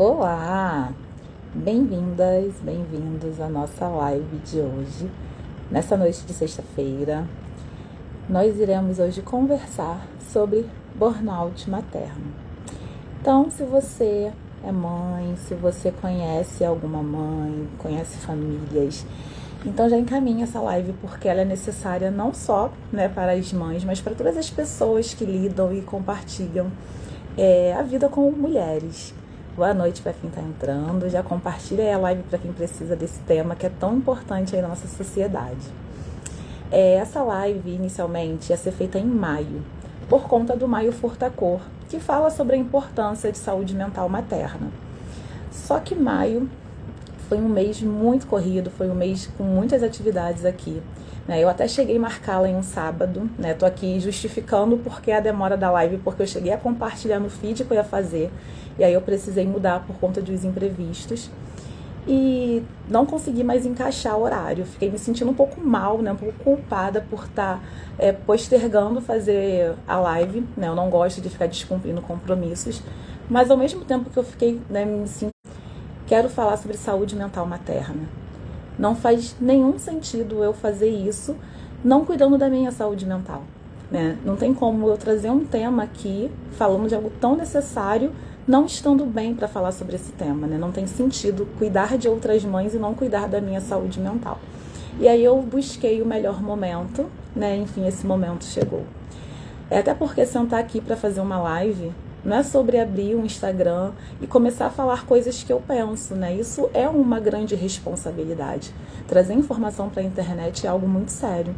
Olá! Bem-vindas, bem-vindos à nossa live de hoje. Nessa noite de sexta-feira, nós iremos hoje conversar sobre burnout materno. Então, se você é mãe, se você conhece alguma mãe, conhece famílias, então já encaminha essa live porque ela é necessária não só, para as mães, mas para todas as pessoas que lidam e compartilham a vida com mulheres. Boa noite para quem está entrando. Já compartilha aí a live para quem precisa desse tema que é tão importante aí na nossa sociedade. Essa live, inicialmente, ia ser feita em maio, por conta do Maio Furta-Cor, que fala sobre a importância de saúde mental materna. Só que maio foi um mês muito corrido, foi um mês com muitas atividades aqui. Eu até cheguei a marcá-la em um sábado, tô aqui justificando porque a demora da live, porque eu cheguei a compartilhar no feed que eu ia fazer, e aí eu precisei mudar por conta dos imprevistos, e não consegui mais encaixar o horário. Fiquei me sentindo um pouco mal, um pouco culpada por estar postergando fazer a live, eu não gosto de ficar descumprindo compromissos, mas ao mesmo tempo que eu fiquei me sentindo, quero falar sobre saúde mental materna. Não faz nenhum sentido eu fazer isso não cuidando da minha saúde mental. Não tem como eu trazer um tema aqui falando de algo tão necessário não estando bem para falar sobre esse tema. Não tem sentido cuidar de outras mães e não cuidar da minha saúde mental. E aí eu busquei o melhor momento, enfim, esse momento chegou. Até porque sentar aqui para fazer uma live não é sobre abrir um Instagram e começar a falar coisas que eu penso, Isso é uma grande responsabilidade. Trazer informação para a internet é algo muito sério,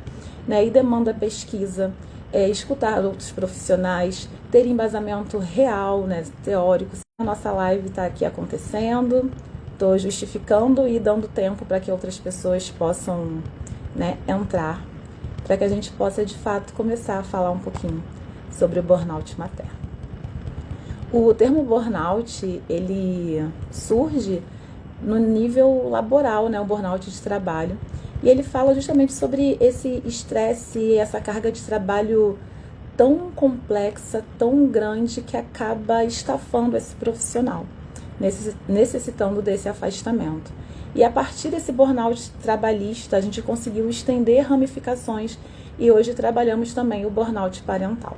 E demanda pesquisa, escutar outros profissionais, ter embasamento real, teórico. A nossa live está aqui acontecendo, estou justificando e dando tempo para que outras pessoas possam, entrar, para que a gente possa, de fato, começar a falar um pouquinho sobre o burnout materno. O termo burnout, ele surge no nível laboral, o burnout de trabalho. E ele fala justamente sobre esse estresse, essa carga de trabalho tão complexa, tão grande, que acaba estafando esse profissional, necessitando desse afastamento. E a partir desse burnout trabalhista, a gente conseguiu estender ramificações e hoje trabalhamos também o burnout parental.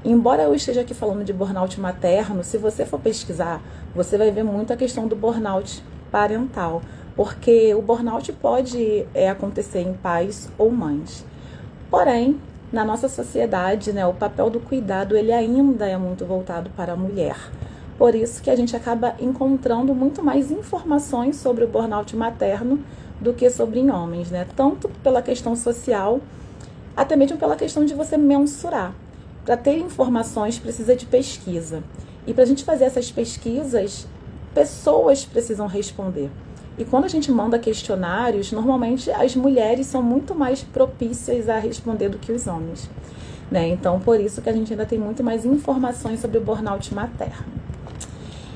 Embora eu esteja aqui falando de burnout materno, se você for pesquisar, você vai ver muito a questão do burnout parental, porque o burnout pode acontecer em pais ou mães. Porém, na nossa sociedade, o papel do cuidado ele ainda é muito voltado para a mulher. Por isso que a gente acaba encontrando muito mais informações sobre o burnout materno do que sobre em homens, Tanto pela questão social, até mesmo pela questão de você mensurar. Para ter informações, precisa de pesquisa. E para a gente fazer essas pesquisas, pessoas precisam responder. E quando a gente manda questionários, normalmente as mulheres são muito mais propícias a responder do que os homens. Então, por isso que a gente ainda tem muito mais informações sobre o burnout materno.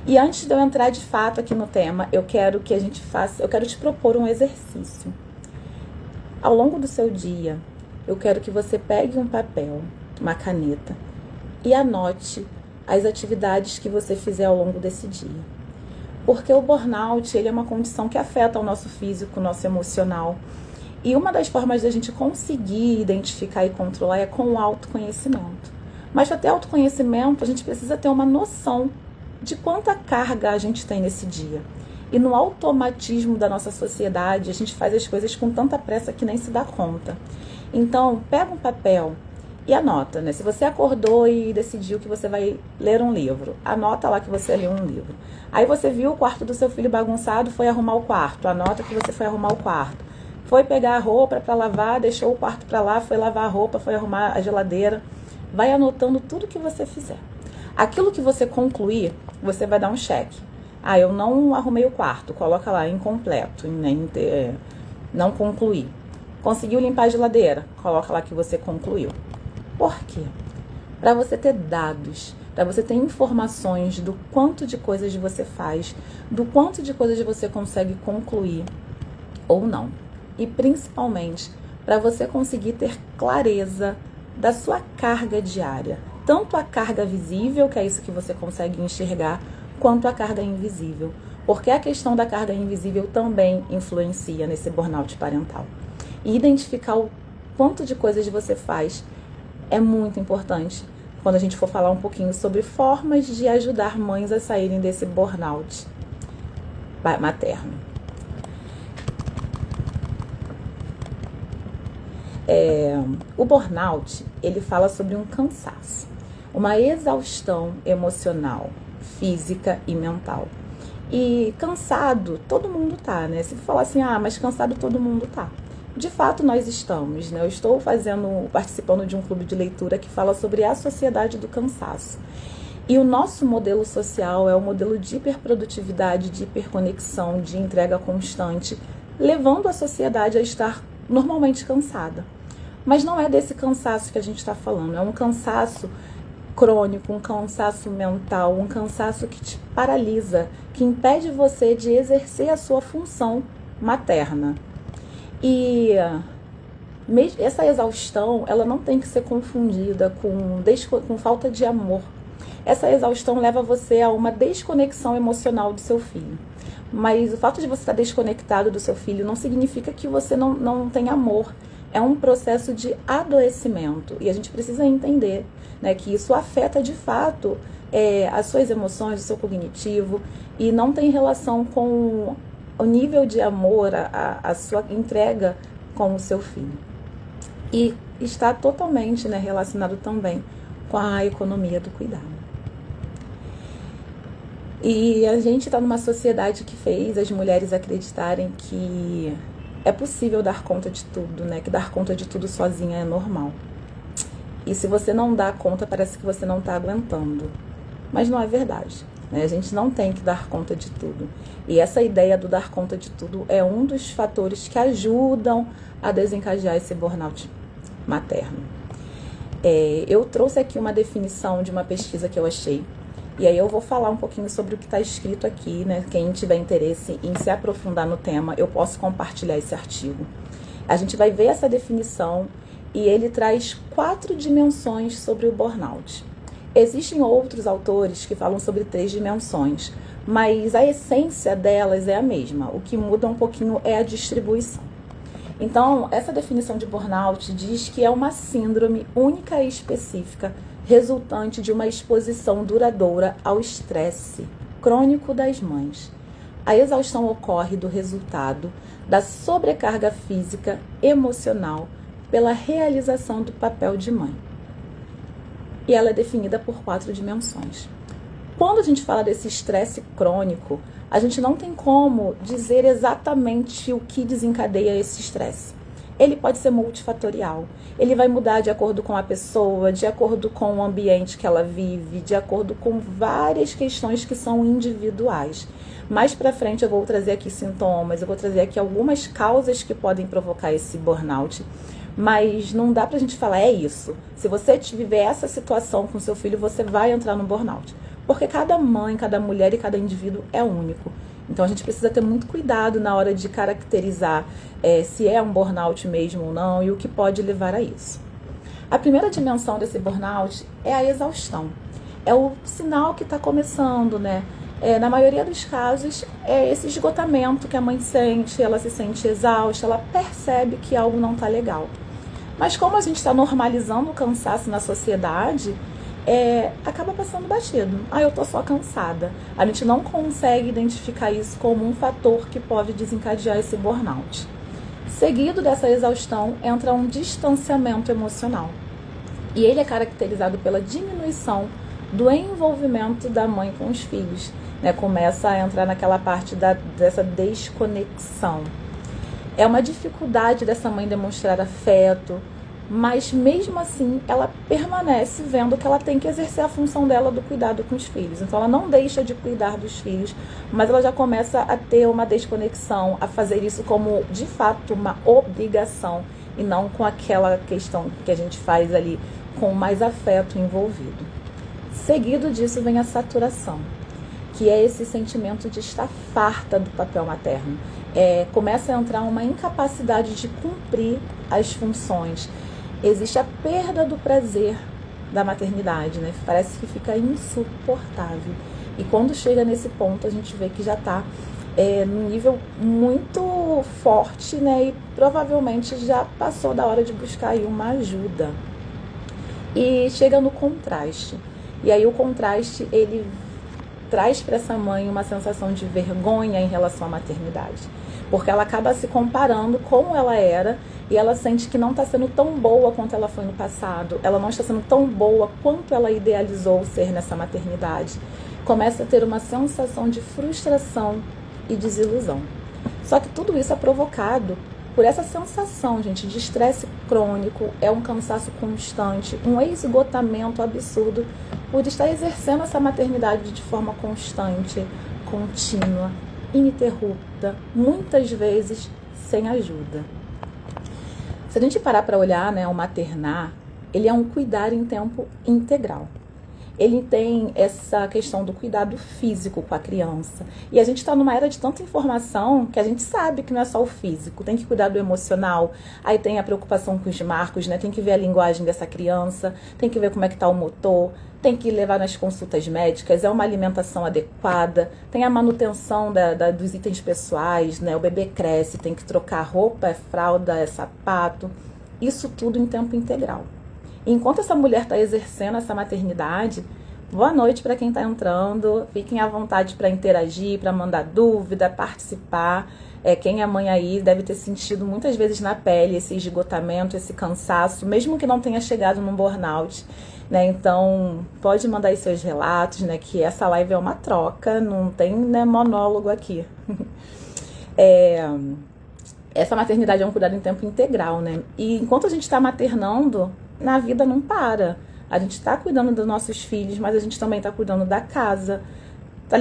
E antes de eu entrar de fato aqui no tema, eu quero te propor um exercício. Ao longo do seu dia, eu quero que você pegue um papel, uma caneta, e anote as atividades que você fizer ao longo desse dia. Porque o burnout ele é uma condição que afeta o nosso físico, o nosso emocional. E uma das formas da gente conseguir identificar e controlar é com o autoconhecimento. Mas para ter autoconhecimento, a gente precisa ter uma noção de quanta carga a gente tem nesse dia. E no automatismo da nossa sociedade, a gente faz as coisas com tanta pressa que nem se dá conta. Então, pega um papel e anota, Se você acordou e decidiu que você vai ler um livro, anota lá que você leu um livro. Aí você viu o quarto do seu filho bagunçado, foi arrumar o quarto, anota que você foi arrumar o quarto. Foi pegar a roupa para lavar, deixou o quarto para lá, foi lavar a roupa, foi arrumar a geladeira. Vai anotando tudo que você fizer. Aquilo que você concluir, você vai dar um cheque. Eu não arrumei o quarto, coloca lá incompleto, não concluí. Conseguiu limpar a geladeira, coloca lá que você concluiu. Por quê? Para você ter dados, para você ter informações do quanto de coisas você faz, do quanto de coisas você consegue concluir ou não. E principalmente, para você conseguir ter clareza da sua carga diária. Tanto a carga visível, que é isso que você consegue enxergar, quanto a carga invisível, porque a questão da carga invisível também influencia nesse burnout parental. E identificar o quanto de coisas você faz é muito importante quando a gente for falar um pouquinho sobre formas de ajudar mães a saírem desse burnout materno. O burnout, ele fala sobre um cansaço, uma exaustão emocional, física e mental. E cansado, todo mundo tá, né? Se falar assim, mas cansado todo mundo tá. De fato, nós estamos, né? Eu estou participando de um clube de leitura que fala sobre a sociedade do cansaço. E o nosso modelo social é o modelo de hiperprodutividade, de hiperconexão, de entrega constante, levando a sociedade a estar normalmente cansada. Mas não é desse cansaço que a gente está falando, é um cansaço crônico, um cansaço mental, um cansaço que te paralisa, que impede você de exercer a sua função materna. E essa exaustão, ela não tem que ser confundida com falta de amor. Essa exaustão leva você a uma desconexão emocional do seu filho. Mas o fato de você estar desconectado do seu filho não significa que você não tem amor. É um processo de adoecimento. E a gente precisa entender, né, que isso afeta de fato as suas emoções, o seu cognitivo, e não tem relação com o nível de amor, a sua entrega com o seu filho. E está totalmente, né, relacionado também com a economia do cuidado. E a gente está numa sociedade que fez as mulheres acreditarem que é possível dar conta de tudo, né? Que dar conta de tudo sozinha é normal. E se você não dá conta, parece que você não está aguentando. Mas não é verdade, né? A gente não tem que dar conta de tudo. E essa ideia do dar conta de tudo é um dos fatores que ajudam a desencadear esse burnout materno. Eu trouxe aqui uma definição de uma pesquisa que eu achei. E aí eu vou falar um pouquinho sobre o que está escrito aqui, né? Quem tiver interesse em se aprofundar no tema, eu posso compartilhar esse artigo. A gente vai ver essa definição e ele traz 4 dimensões sobre o burnout. Existem outros autores que falam sobre 3 dimensões, mas a essência delas é a mesma. O que muda um pouquinho é a distribuição. Então, essa definição de burnout diz que é uma síndrome única e específica resultante de uma exposição duradoura ao estresse crônico das mães. A exaustão ocorre do resultado da sobrecarga física, emocional, pela realização do papel de mãe. E ela é definida por 4 dimensões. Quando a gente fala desse estresse crônico, a gente não tem como dizer exatamente o que desencadeia esse estresse. Ele pode ser multifatorial. Ele vai mudar de acordo com a pessoa, de acordo com o ambiente que ela vive, de acordo com várias questões que são individuais. Mais pra frente eu vou trazer aqui sintomas, eu vou trazer aqui algumas causas que podem provocar esse burnout. Mas não dá pra gente falar, é isso. Se você viver essa situação com seu filho, você vai entrar no burnout. Porque cada mãe, cada mulher e cada indivíduo é único. Então a gente precisa ter muito cuidado na hora de caracterizar se é um burnout mesmo ou não e o que pode levar a isso. A primeira dimensão desse burnout é a exaustão. É o sinal que está começando, né? Na maioria dos casos, é esse esgotamento que a mãe sente, ela se sente exausta, ela percebe que algo não está legal. Mas como a gente está normalizando o cansaço na sociedade, acaba passando batido. Eu tô só cansada. A gente não consegue identificar isso como um fator que pode desencadear esse burnout. Seguido dessa exaustão, entra um distanciamento emocional. E ele é caracterizado pela diminuição do envolvimento da mãe com os filhos, né? Começa a entrar naquela parte dessa desconexão. É uma dificuldade dessa mãe demonstrar afeto, mas mesmo assim ela permanece vendo que ela tem que exercer a função dela do cuidado com os filhos. Então ela não deixa de cuidar dos filhos, mas ela já começa a ter uma desconexão, a fazer isso como de fato uma obrigação e não com aquela questão que a gente faz ali com mais afeto envolvido. Seguido disso vem a saturação, que é esse sentimento de estar farta do papel materno. Começa a entrar uma incapacidade de cumprir as funções. Existe a perda do prazer da maternidade, né? Parece que fica insuportável. E quando chega nesse ponto, a gente vê que já está num nível muito forte, né? E provavelmente já passou da hora de buscar aí uma ajuda. E chega no contraste. E aí o contraste, ele traz para essa mãe uma sensação de vergonha em relação à maternidade. Porque ela acaba se comparando como ela era e ela sente que não está sendo tão boa quanto ela foi no passado. Ela não está sendo tão boa quanto ela idealizou ser nessa maternidade. Começa a ter uma sensação de frustração e desilusão. Só que tudo isso é provocado por essa sensação, gente, de estresse crônico, é um cansaço constante, um esgotamento absurdo por estar exercendo essa maternidade de forma constante, contínua, ininterrupta, muitas vezes sem ajuda. Se a gente parar para olhar, né, o maternar, ele é um cuidar em tempo integral. Ele tem essa questão do cuidado físico com a criança. E a gente está numa era de tanta informação que a gente sabe que não é só o físico. Tem que cuidar do emocional, aí tem a preocupação com os marcos, né? Tem que ver a linguagem dessa criança, tem que ver como é que está o motor, tem que levar nas consultas médicas, é uma alimentação adequada, tem a manutenção dos itens pessoais, né? O bebê cresce, tem que trocar roupa, é fralda, é sapato. Isso tudo em tempo integral. Enquanto essa mulher está exercendo essa maternidade, boa noite para quem está entrando, fiquem à vontade para interagir, para mandar dúvida, participar. Quem é mãe aí deve ter sentido muitas vezes na pele esse esgotamento, esse cansaço, mesmo que não tenha chegado num burnout, né? Então, pode mandar aí seus relatos, né? Que essa live é uma troca, não tem, né, monólogo aqui. Essa maternidade é um cuidado em tempo integral, né? E enquanto a gente está maternando, na vida não para. A gente está cuidando dos nossos filhos, mas a gente também está cuidando da casa, está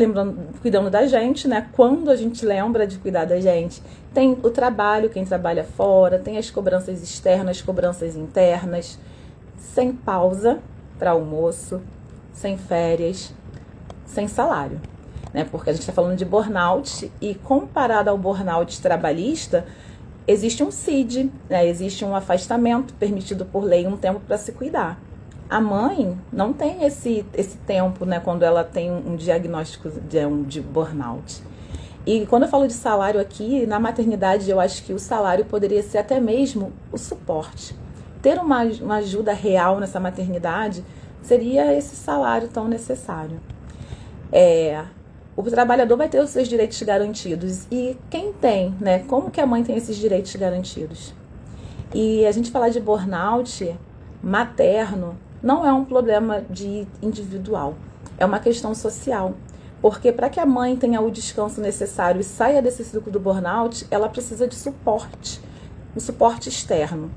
cuidando da gente, né? Quando a gente lembra de cuidar da gente. Tem o trabalho, quem trabalha fora, tem as cobranças externas, cobranças internas, sem pausa para almoço, sem férias, sem salário, né? Porque a gente está falando de burnout e comparado ao burnout trabalhista, existe um CID, né? Existe um afastamento permitido por lei, um tempo para se cuidar. A mãe não tem esse tempo, né, quando ela tem um diagnóstico de burnout. E quando eu falo de salário aqui, na maternidade eu acho que o salário poderia ser até mesmo o suporte. Ter uma ajuda real nessa maternidade seria esse salário tão necessário. O trabalhador vai ter os seus direitos garantidos. E quem tem, né? Como que a mãe tem esses direitos garantidos? E a gente falar de burnout materno não é um problema individual, é uma questão social. Porque para que a mãe tenha o descanso necessário e saia desse ciclo do burnout, ela precisa de suporte, um suporte externo.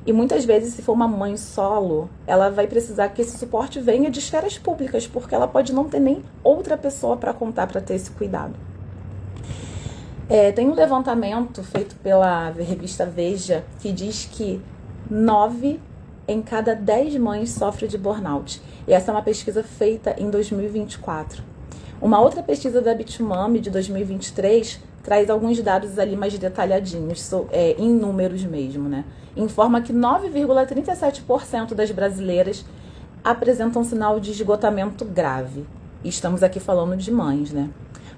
E muitas vezes, se for uma mãe solo, ela vai precisar que esse suporte venha de esferas públicas, porque ela pode não ter nem outra pessoa para contar para ter esse cuidado. Tem um levantamento feito pela revista Veja que diz que 9 em cada 10 mães sofrem de burnout. E essa é uma pesquisa feita em 2024. Uma outra pesquisa da Bitmami de 2023 traz alguns dados ali mais detalhadinhos, em números mesmo, né? Informa que 9,37% das brasileiras apresentam sinal de esgotamento grave. E estamos aqui falando de mães, né?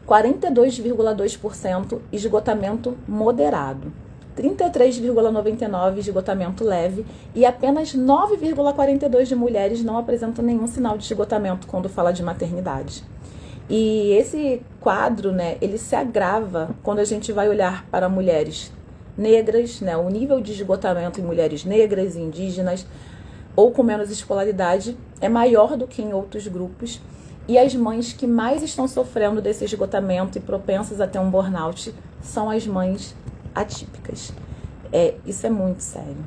42,2% esgotamento moderado. 33,99% esgotamento leve e apenas 9,42% de mulheres não apresentam nenhum sinal de esgotamento quando fala de maternidade. E esse quadro, né, ele se agrava quando a gente vai olhar para mulheres negras, né, o nível de esgotamento em mulheres negras, indígenas ou com menos escolaridade é maior do que em outros grupos. E as mães que mais estão sofrendo desse esgotamento e propensas a ter um burnout são as mães atípicas. Isso é muito sério.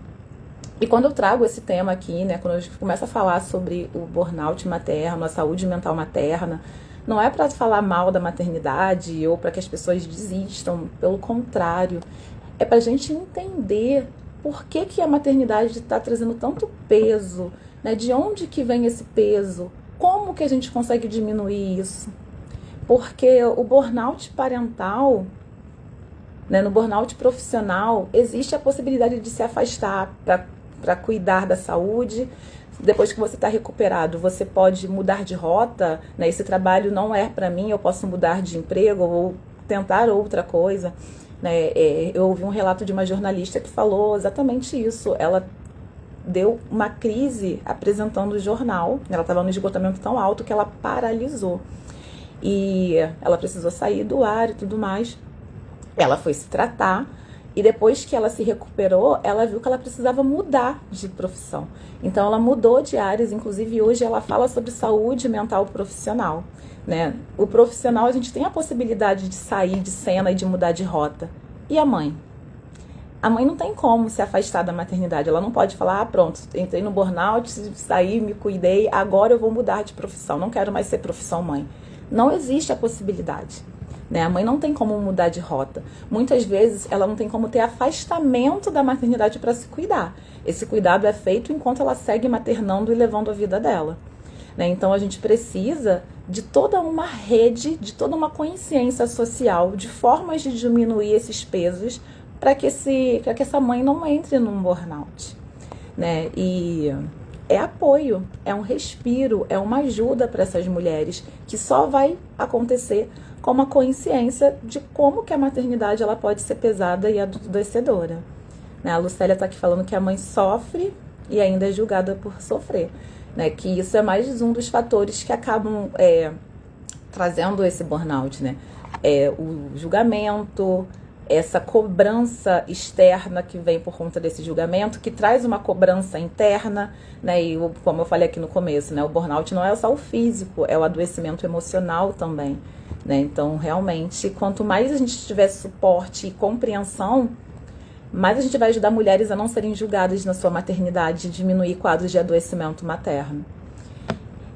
E quando eu trago esse tema aqui, né, quando eu começo a falar sobre o burnout materno, a saúde mental materna, não é para falar mal da maternidade ou para que as pessoas desistam, pelo contrário, é para a gente entender por que a maternidade está trazendo tanto peso, né, de onde que vem esse peso, como que a gente consegue diminuir isso. Porque o burnout parental, né, no burnout profissional, existe a possibilidade de se afastar para cuidar da saúde, depois que você está recuperado, você pode mudar de rota, né? Esse trabalho não é para mim, eu posso mudar de emprego ou tentar outra coisa, né? Eu ouvi um relato de uma jornalista que falou exatamente isso. Ela deu uma crise apresentando o jornal, ela estava no esgotamento tão alto que ela paralisou. E ela precisou sair do ar e tudo mais. Ela foi se tratar e depois que ela se recuperou, ela viu que ela precisava mudar de profissão. Então ela mudou de áreas, inclusive hoje ela fala sobre saúde mental profissional, né? O profissional, a gente tem a possibilidade de sair de cena e de mudar de rota. E a mãe? A mãe não tem como se afastar da maternidade. Ela não pode falar, ah, pronto, entrei no burnout, saí, me cuidei, agora eu vou mudar de profissão, não quero mais ser profissão mãe. Não existe a possibilidade, né? A mãe não tem como mudar de rota. Muitas vezes ela não tem como ter afastamento da maternidade para se cuidar. Esse cuidado é feito enquanto ela segue maternando e levando a vida dela, né? Então a gente precisa de toda uma rede, de toda uma consciência social, de formas de diminuir esses pesos para que essa mãe não entre num burnout, né? E é apoio, é um respiro, é uma ajuda para essas mulheres, que só vai acontecer com uma consciência de como que a maternidade ela pode ser pesada e adoecedora, né? A Lucélia está aqui falando que a mãe sofre e ainda é julgada por sofrer, né? Que isso é mais um dos fatores que acabam trazendo esse burnout, né? O julgamento, essa cobrança externa que vem por conta desse julgamento, que traz uma cobrança interna, né? E como eu falei aqui no começo, né? O burnout não é só o físico, é o adoecimento emocional também, né? Então, realmente, quanto mais a gente tiver suporte e compreensão, mais a gente vai ajudar mulheres a não serem julgadas na sua maternidade e diminuir quadros de adoecimento materno.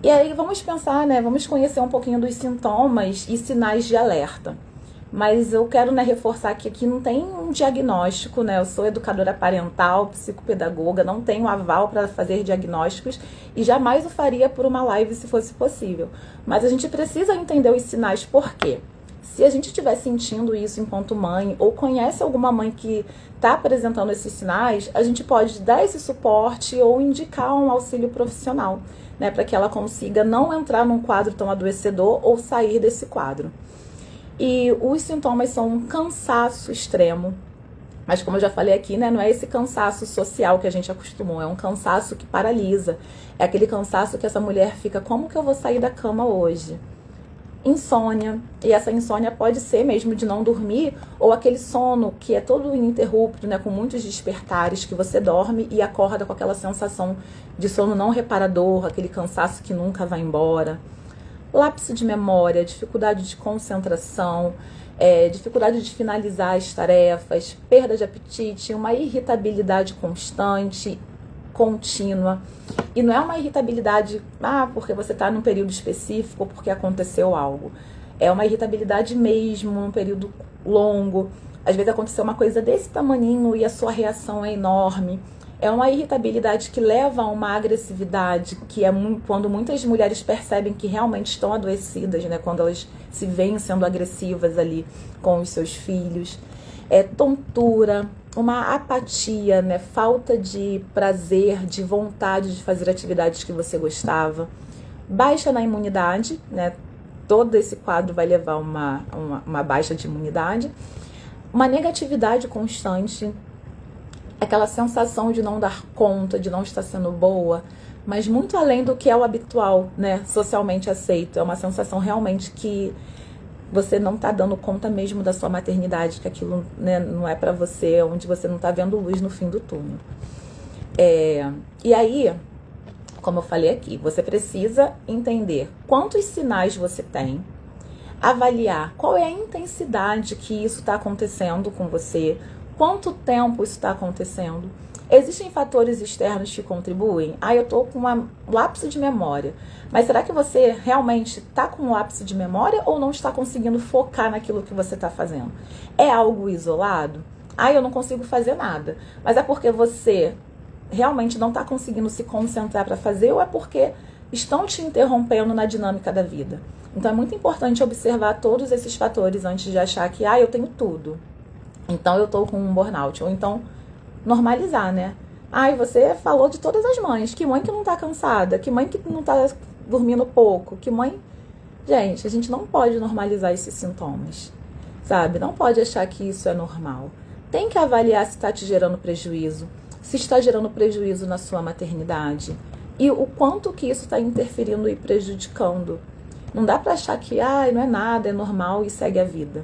E aí vamos pensar, né? Vamos conhecer um pouquinho dos sintomas e sinais de alerta. Mas eu quero, né, reforçar que aqui não tem um diagnóstico, né? Eu sou educadora parental, psicopedagoga, não tenho aval para fazer diagnósticos e jamais o faria por uma live se fosse possível. Mas a gente precisa entender os sinais, por quê? Se a gente estiver sentindo isso enquanto mãe ou conhece alguma mãe que está apresentando esses sinais, a gente pode dar esse suporte ou indicar um auxílio profissional, né, para que ela consiga não entrar num quadro tão adoecedor ou sair desse quadro. E os sintomas são um cansaço extremo, mas como eu já falei aqui, né, não é esse cansaço social que a gente acostumou, é um cansaço que paralisa, é aquele cansaço que essa mulher fica, como que eu vou sair da cama hoje? Insônia, e essa insônia pode ser mesmo de não dormir, ou aquele sono que é todo ininterrupto, né, com muitos despertares, que você dorme e acorda com aquela sensação de sono não reparador, aquele cansaço que nunca vai embora. Lapso de memória, dificuldade de concentração, dificuldade de finalizar as tarefas, perda de apetite, uma irritabilidade constante, contínua. E não é uma irritabilidade, porque você está num período específico, porque aconteceu algo. É uma irritabilidade mesmo, num período longo. Às vezes aconteceu uma coisa desse tamaninho e a sua reação é enorme. É uma irritabilidade que leva a uma agressividade, que é quando muitas mulheres percebem que realmente estão adoecidas, né? Quando elas se veem sendo agressivas ali com os seus filhos. Tontura, uma apatia, né? Falta de prazer, de vontade de fazer atividades que você gostava. Baixa na imunidade, né? Todo esse quadro vai levar uma baixa de imunidade. Uma negatividade constante, aquela sensação de não dar conta, de não estar sendo boa, mas muito além do que é o habitual, né, socialmente aceito. É uma sensação realmente que você não está dando conta mesmo da sua maternidade, que aquilo, né, não é para você, onde você não está vendo luz no fim do túnel. E aí, como eu falei aqui, você precisa entender quantos sinais você tem, avaliar qual é a intensidade que isso está acontecendo com você, quanto tempo isso está acontecendo. Existem fatores externos que contribuem? Eu estou com um lapso de memória. Mas será que você realmente está com um lapso de memória ou não está conseguindo focar naquilo que você está fazendo? É algo isolado? Eu não consigo fazer nada. Mas é porque você realmente não está conseguindo se concentrar para fazer ou é porque estão te interrompendo na dinâmica da vida? Então é muito importante observar todos esses fatores antes de achar que eu tenho tudo, então eu tô com um burnout. Ou então normalizar, né? Ai, você falou de todas as mães. Que mãe que não tá cansada? Que mãe que não tá dormindo pouco? Que mãe... Gente, a gente não pode normalizar esses sintomas, sabe? Não pode achar que isso é normal. Tem que avaliar se está te gerando prejuízo, se está gerando prejuízo na sua maternidade e o quanto que isso está interferindo e prejudicando. Não dá para achar que não é nada, é normal e segue a vida.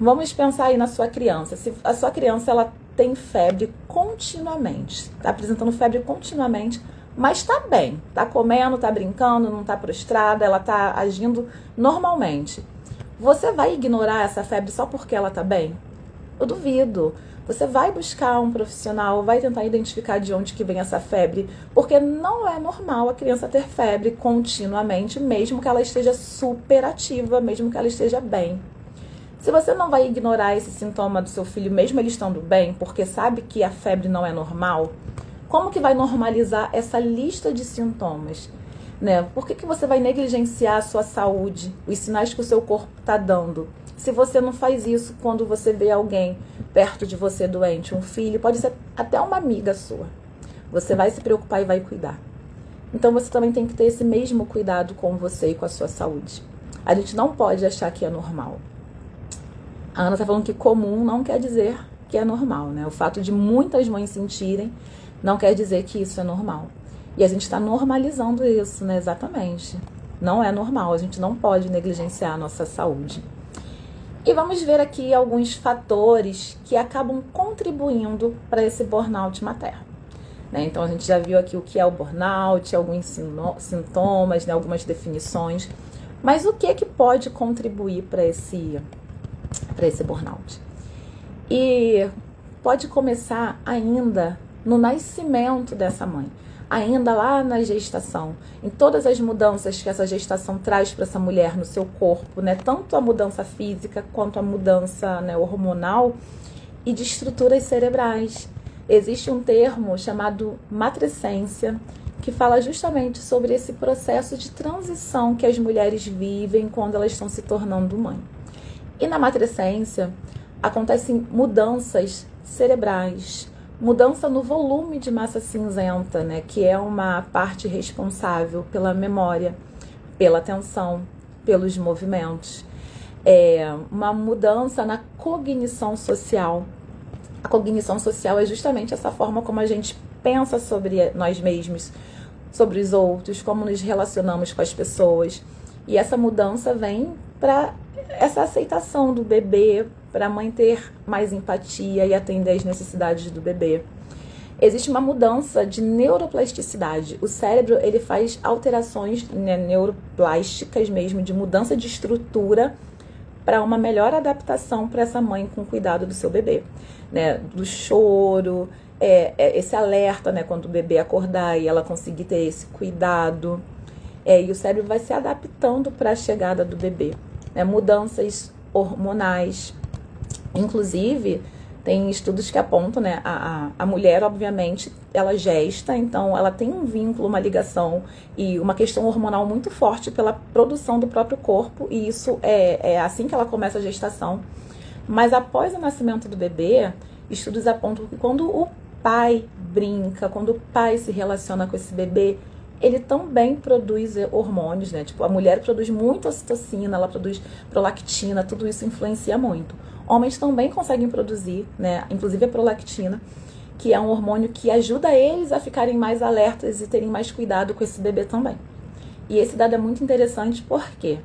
Vamos pensar aí na sua criança. Se a sua criança ela tem febre continuamente, está apresentando febre continuamente, mas está bem, está comendo, está brincando, não está prostrada, ela está agindo normalmente. Você vai ignorar essa febre só porque ela está bem? Eu duvido. Você vai buscar um profissional, vai tentar identificar de onde que vem essa febre, porque não é normal a criança ter febre continuamente, mesmo que ela esteja super ativa, mesmo que ela esteja bem. Se você não vai ignorar esse sintoma do seu filho, mesmo ele estando bem, porque sabe que a febre não é normal, como que vai normalizar essa lista de sintomas? Né? Por que você vai negligenciar a sua saúde, os sinais que o seu corpo está dando? Se você não faz isso quando você vê alguém perto de você doente, um filho, pode ser até uma amiga sua. Você vai se preocupar e vai cuidar. Então você também tem que ter esse mesmo cuidado com você e com a sua saúde. A gente não pode achar que é normal. A Ana está falando que comum não quer dizer que é normal, né? O fato de muitas mães sentirem não quer dizer que isso é normal. E a gente está normalizando isso, né? Exatamente. Não é normal, a gente não pode negligenciar a nossa saúde. E vamos ver aqui alguns fatores que acabam contribuindo para esse burnout materno. Né? Então a gente já viu aqui o que é o burnout, alguns sintomas, né? Algumas definições. Mas o que pode contribuir para esse burnout? E pode começar ainda no nascimento dessa mãe, ainda lá na gestação, em todas as mudanças que essa gestação traz para essa mulher no seu corpo, né? Tanto a mudança física quanto a mudança, né, hormonal e de estruturas cerebrais. Existe um termo chamado matrescência, que fala justamente sobre esse processo de transição que as mulheres vivem quando elas estão se tornando mãe. E na matrescência acontecem mudanças cerebrais, mudança no volume de massa cinzenta, né, que é uma parte responsável pela memória, pela atenção, pelos movimentos. Uma mudança na cognição social. A cognição social é justamente essa forma como a gente pensa sobre nós mesmos, sobre os outros, como nos relacionamos com as pessoas. E essa mudança vem para essa aceitação do bebê, para a mãe ter mais empatia e atender às necessidades do bebê. Existe uma mudança de neuroplasticidade. O cérebro ele faz alterações, né, neuroplásticas mesmo, de mudança de estrutura para uma melhor adaptação para essa mãe com cuidado do seu bebê. Né? Do choro, esse alerta, né, quando o bebê acordar e ela conseguir ter esse cuidado. E o cérebro vai se adaptando para a chegada do bebê. Né? Mudanças hormonais. Inclusive, tem estudos que apontam, né, a mulher, obviamente, ela gesta, então ela tem um vínculo, uma ligação e uma questão hormonal muito forte pela produção do próprio corpo, e isso é assim que ela começa a gestação. Mas após o nascimento do bebê, estudos apontam que quando o pai brinca, quando o pai se relaciona com esse bebê, ele também produz hormônios, né? Tipo, a mulher produz muito ocitocina, ela produz prolactina, tudo isso influencia muito. Homens também conseguem produzir, né? Inclusive a prolactina, que é um hormônio que ajuda eles a ficarem mais alertas e terem mais cuidado com esse bebê também. E esse dado é muito interessante porque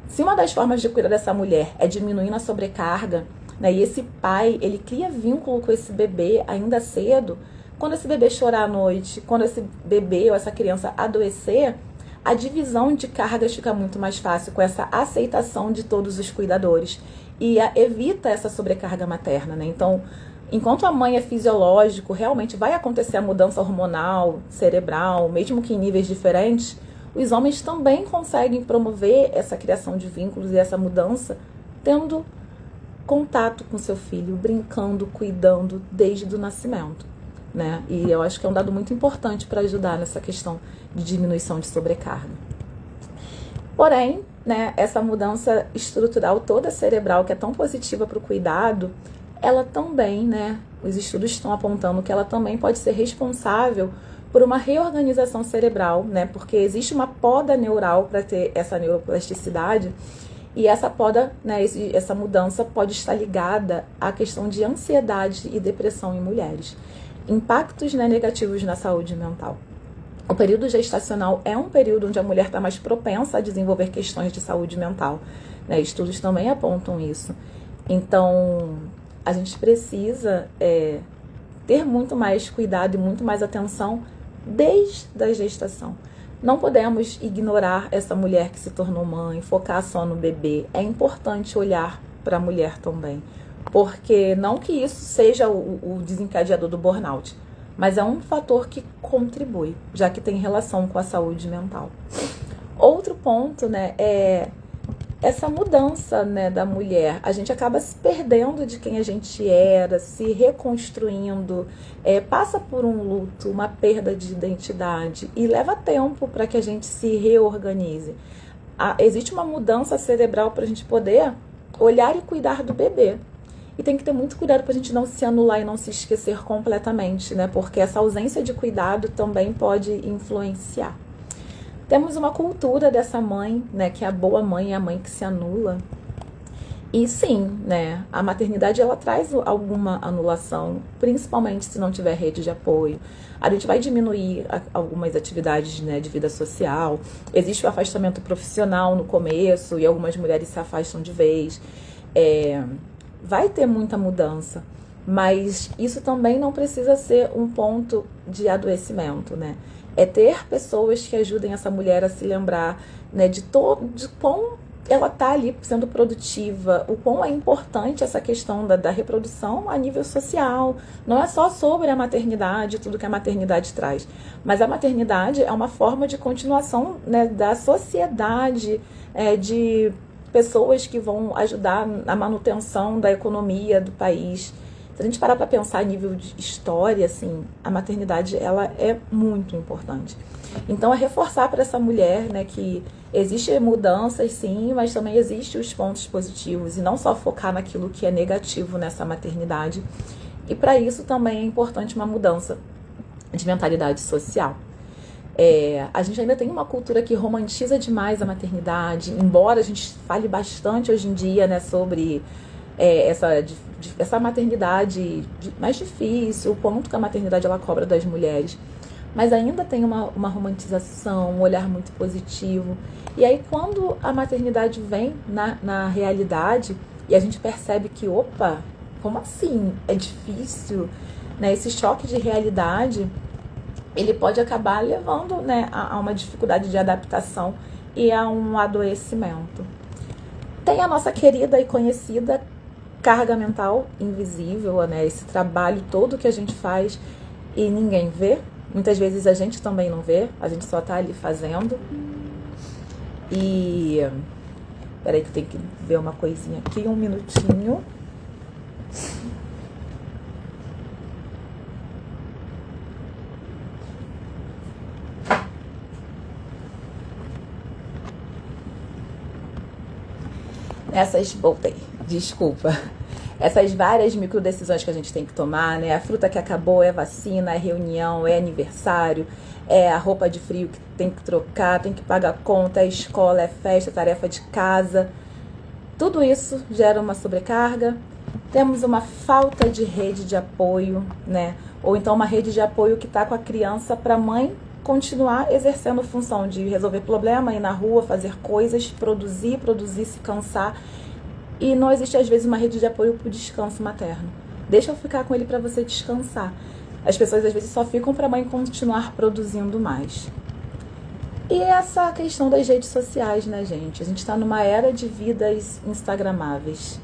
se uma das formas de cuidar dessa mulher é diminuindo a sobrecarga, né? E esse pai, ele cria vínculo com esse bebê ainda cedo. Quando esse bebê chorar à noite, quando esse bebê ou essa criança adoecer, a divisão de cargas fica muito mais fácil com essa aceitação de todos os cuidadores e evita essa sobrecarga materna, né? Então, enquanto a mãe é fisiológico, realmente vai acontecer a mudança hormonal, cerebral, mesmo que em níveis diferentes, os homens também conseguem promover essa criação de vínculos e essa mudança tendo contato com seu filho, brincando, cuidando desde o nascimento. Né? E eu acho que é um dado muito importante para ajudar nessa questão de diminuição de sobrecarga. Porém, né, essa mudança estrutural toda cerebral, que é tão positiva para o cuidado, ela também, né, os estudos estão apontando que ela também pode ser responsável por uma reorganização cerebral, né, porque existe uma poda neural para ter essa neuroplasticidade, e essa poda, né, essa mudança pode estar ligada à questão de ansiedade e depressão em mulheres. Impactos, né, negativos na saúde mental. O período gestacional é um período onde a mulher está mais propensa a desenvolver questões de saúde mental, né? Estudos também apontam isso. Então, a gente precisa ter muito mais cuidado e muito mais atenção desde a gestação. Não podemos ignorar essa mulher que se tornou mãe, focar só no bebê. É importante olhar para a mulher também, porque não que isso seja o desencadeador do burnout, mas é um fator que contribui, já que tem relação com a saúde mental. Outro ponto, né, é essa mudança, né, da mulher. A gente acaba se perdendo de quem a gente era, se reconstruindo, passa por um luto, uma perda de identidade, e leva tempo para que a gente se reorganize. Existe uma mudança cerebral para a gente poder olhar e cuidar do bebê. E tem que ter muito cuidado para a gente não se anular e não se esquecer completamente, né? Porque essa ausência de cuidado também pode influenciar. Temos uma cultura dessa mãe, né? Que é a boa mãe, é a mãe que se anula. E sim, né? A maternidade, ela traz alguma anulação, principalmente se não tiver rede de apoio. A gente vai diminuir algumas atividades, né, de vida social. Existe o afastamento profissional no começo e algumas mulheres se afastam de vez. Vai ter muita mudança, mas isso também não precisa ser um ponto de adoecimento, né? É ter pessoas que ajudem essa mulher a se lembrar, né, de quão ela está ali sendo produtiva, o quão é importante essa questão da reprodução a nível social. Não é só sobre a maternidade, tudo que a maternidade traz, mas a maternidade é uma forma de continuação, né, da sociedade, de pessoas que vão ajudar na manutenção da economia do país. Se a gente parar para pensar a nível de história, assim, a maternidade, ela é muito importante. Então, é reforçar para essa mulher, né, que existem mudanças, sim, mas também existem os pontos positivos, e não só focar naquilo que é negativo nessa maternidade. E para isso também é importante uma mudança de mentalidade social. A gente ainda tem uma cultura que romantiza demais a maternidade, embora a gente fale bastante hoje em dia, né, sobre essa maternidade mais difícil, o quanto que a maternidade ela cobra das mulheres. Mas ainda tem uma romantização, um olhar muito positivo. E aí quando a maternidade vem na realidade e a gente percebe que, opa, como assim? É difícil, né? Esse choque de realidade, ele pode acabar levando, né, a uma dificuldade de adaptação e a um adoecimento. Tem a nossa querida e conhecida carga mental invisível, né? Esse trabalho todo que a gente faz e ninguém vê. Muitas vezes a gente também não vê, a gente só tá ali fazendo. E peraí que eu tenho que ver uma coisinha aqui, um minutinho. Voltei, desculpa. Essas várias microdecisões que a gente tem que tomar, né? A fruta que acabou, é vacina, é reunião, é aniversário, é a roupa de frio que tem que trocar, tem que pagar conta, é escola, é festa, tarefa de casa. Tudo isso gera uma sobrecarga. Temos uma falta de rede de apoio, né? Ou então uma rede de apoio que está com a criança para a mãe continuar exercendo a função de resolver problema, ir na rua, fazer coisas, produzir, se cansar. E não existe, às vezes, uma rede de apoio para o descanso materno. Deixa eu ficar com ele para você descansar. As pessoas, às vezes, só ficam para a mãe continuar produzindo mais. E essa questão das redes sociais, né, gente? A gente está numa era de vidas instagramáveis.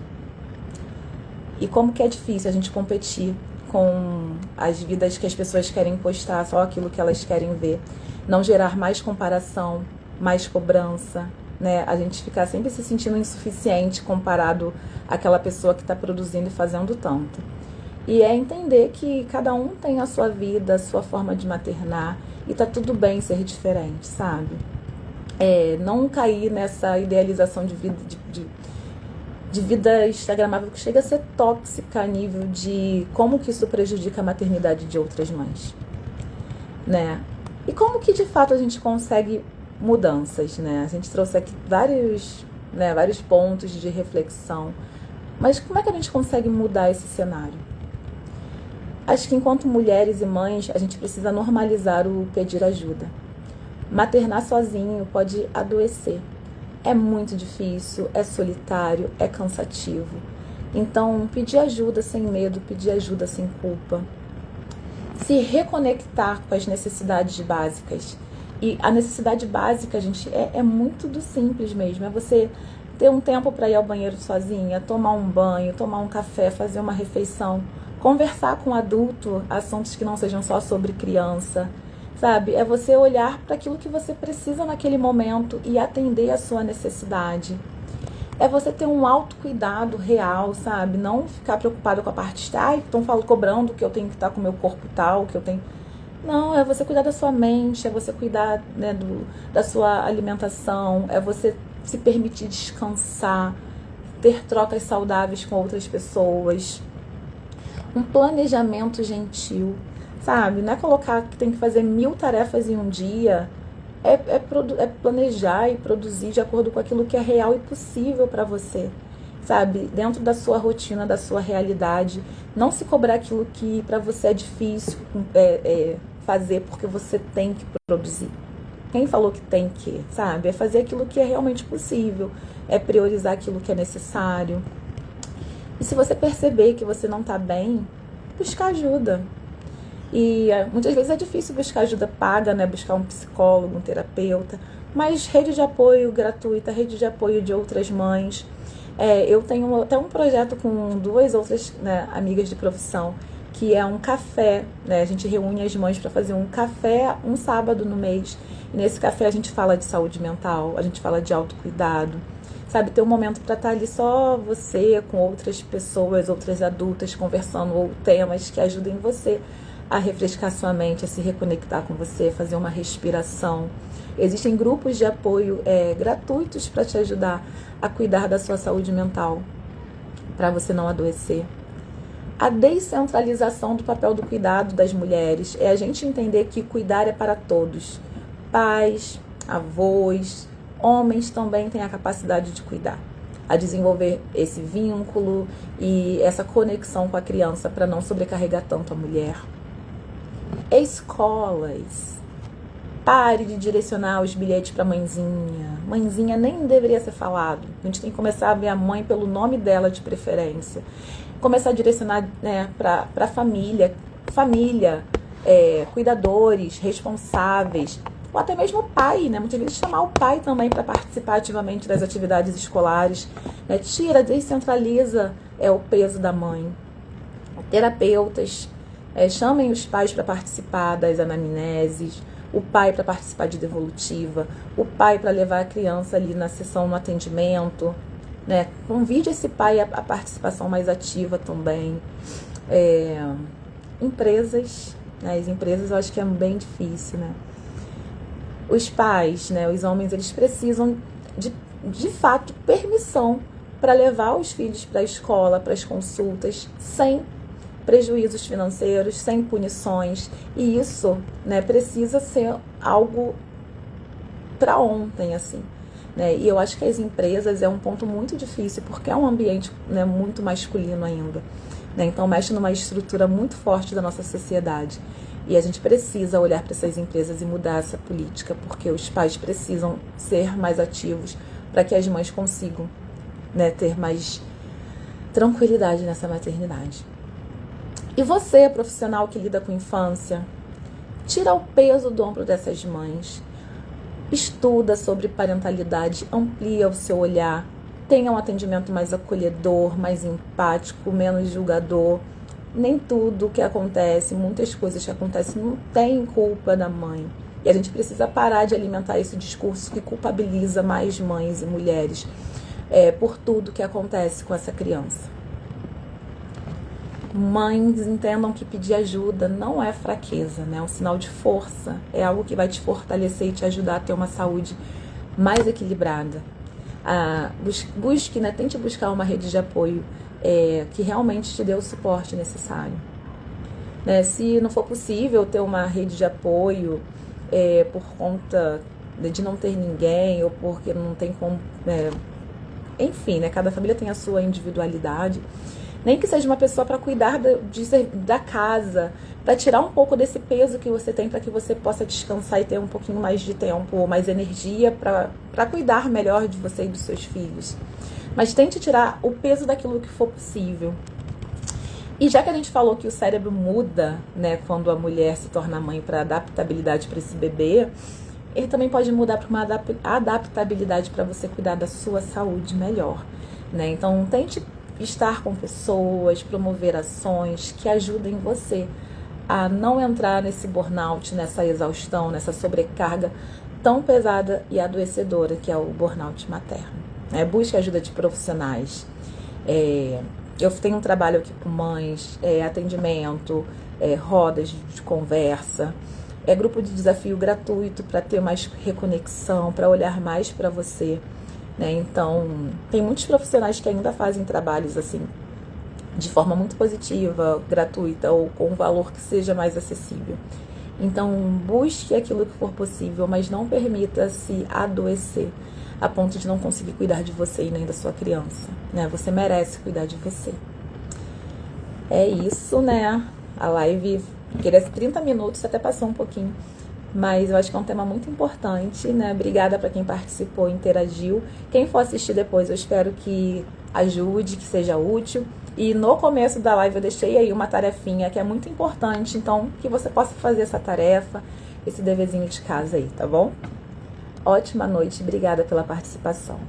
E como que é difícil a gente competir com as vidas que as pessoas querem postar, só aquilo que elas querem ver. Não gerar mais comparação, mais cobrança, né? A gente ficar sempre se sentindo insuficiente comparado àquela pessoa que está produzindo e fazendo tanto. E é entender que cada um tem a sua vida, a sua forma de maternar, e tá tudo bem ser diferente, sabe? Não cair nessa idealização de vida, de vida instagramável que chega a ser tóxica a nível de como que isso prejudica a maternidade de outras mães, né? E como que de fato a gente consegue mudanças, né? A gente trouxe aqui vários pontos de reflexão, mas como é que a gente consegue mudar esse cenário? Acho que enquanto mulheres e mães, a gente precisa normalizar o pedir ajuda. Maternar sozinho pode adoecer. É muito difícil, é solitário, é cansativo. Então, pedir ajuda sem medo, pedir ajuda sem culpa. Se reconectar com as necessidades básicas. E a necessidade básica, gente, é muito do simples mesmo. É você ter um tempo para ir ao banheiro sozinha, tomar um banho, tomar um café, fazer uma refeição, conversar com um adulto, assuntos que não sejam só sobre criança, sabe? É você olhar para aquilo que você precisa naquele momento e atender a sua necessidade. É você ter um autocuidado real, sabe? Não ficar preocupado com a parte de, estão cobrando que eu tenho que estar com o meu corpo tal, que eu tenho... Não, é você cuidar da sua mente, é você cuidar, né, da sua alimentação, é você se permitir descansar, ter trocas saudáveis com outras pessoas. Um planejamento gentil, sabe? Não é colocar que tem que fazer 1000 tarefas em um dia. É planejar e produzir de acordo com aquilo que é real e possível para você, sabe? Dentro da sua rotina, da sua realidade. Não se cobrar aquilo que para você é difícil fazer porque você tem que produzir. Quem falou que tem que, sabe? É fazer aquilo que é realmente possível. É priorizar aquilo que é necessário. E se você perceber que você não está bem, buscar ajuda. E muitas vezes é difícil buscar ajuda paga, né? Buscar um psicólogo, um terapeuta. Mas rede de apoio gratuita, rede de apoio de outras mães. Eu tenho até um projeto com 2 outras, né, amigas de profissão, que é um café, né? A gente reúne as mães para fazer um café um sábado no mês. E nesse café a gente fala de saúde mental, a gente fala de autocuidado. Sabe, ter um momento para estar ali só você, com outras pessoas, outras adultas, conversando, ou temas que ajudem você a refrescar sua mente, a se reconectar com você, fazer uma respiração. Existem grupos de apoio gratuitos para te ajudar a cuidar da sua saúde mental, para você não adoecer. A descentralização do papel do cuidado das mulheres é a gente entender que cuidar é para todos. Pais, avós, homens também têm a capacidade de cuidar, a desenvolver esse vínculo e essa conexão com a criança para não sobrecarregar tanto a mulher. Escolas, pare de direcionar os bilhetes para mãezinha. Mãezinha nem deveria ser falado. A gente tem que começar a ver a mãe pelo nome dela de preferência. Começar a direcionar, né, para a família, cuidadores, responsáveis, ou até mesmo o pai, né? Muitas vezes chamar o pai também para participar ativamente das atividades escolares, né? Descentraliza o peso da mãe. Terapeutas, chamem os pais para participar das anamneses, o pai para participar de devolutiva, o pai para levar a criança ali na sessão, no atendimento, né? Convide esse pai à participação mais ativa também. Empresas, né? As empresas eu acho que é bem difícil, né? Os pais, né, os homens, eles precisam de fato permissão para levar os filhos para a escola, para as consultas, sem prejuízos financeiros, sem punições. E isso, né, precisa ser algo para ontem, assim, né? E eu acho que as empresas é um ponto muito difícil, porque é um ambiente, né, muito masculino ainda, né? Então mexe numa estrutura muito forte da nossa sociedade. E a gente precisa olhar para essas empresas e mudar essa política, porque os pais precisam ser mais ativos para que as mães consigam, né, ter mais tranquilidade nessa maternidade. E você, profissional que lida com infância, tira o peso do ombro dessas mães. Estuda sobre parentalidade, amplia o seu olhar, tenha um atendimento mais acolhedor, mais empático, menos julgador. Nem tudo que acontece, muitas coisas que acontecem não tem culpa da mãe. E a gente precisa parar de alimentar esse discurso que culpabiliza mais mães e mulheres por tudo que acontece com essa criança. Mães, entendam que pedir ajuda não é fraqueza, né? É um sinal de força, é algo que vai te fortalecer e te ajudar a ter uma saúde mais equilibrada. Busque, né? Tente buscar uma rede de apoio que realmente te dê o suporte necessário. Né? Se não for possível ter uma rede de apoio por conta de não ter ninguém ou porque não tem como... enfim, né? Cada família tem a sua individualidade. Nem que seja uma pessoa para cuidar da casa, para tirar um pouco desse peso que você tem, para que você possa descansar e ter um pouquinho mais de tempo ou mais energia para cuidar melhor de você e dos seus filhos. Mas tente tirar o peso daquilo que for possível. E já que a gente falou que o cérebro muda, né, quando a mulher se torna mãe, para adaptabilidade para esse bebê, ele também pode mudar para uma adaptabilidade para você cuidar da sua saúde melhor, né? Então, tente estar com pessoas, promover ações que ajudem você a não entrar nesse burnout, nessa exaustão, nessa sobrecarga tão pesada e adoecedora que é o burnout materno. Busque ajuda de profissionais. Eu tenho um trabalho aqui com mães, atendimento, rodas de conversa, grupo de desafio gratuito para ter mais reconexão, para olhar mais para você. Né? Então, tem muitos profissionais que ainda fazem trabalhos assim, de forma muito positiva, gratuita ou com um valor que seja mais acessível. Então, busque aquilo que for possível, mas não permita-se adoecer a ponto de não conseguir cuidar de você e nem da sua criança. Né? Você merece cuidar de você. É isso, né? A live queria 30 minutos, até passou um pouquinho. Mas eu acho que é um tema muito importante, né? Obrigada para quem participou e interagiu. Quem for assistir depois, eu espero que ajude, que seja útil. E no começo da live eu deixei aí uma tarefinha que é muito importante, então que você possa fazer essa tarefa, esse deverzinho de casa aí, tá bom? Ótima noite, obrigada pela participação.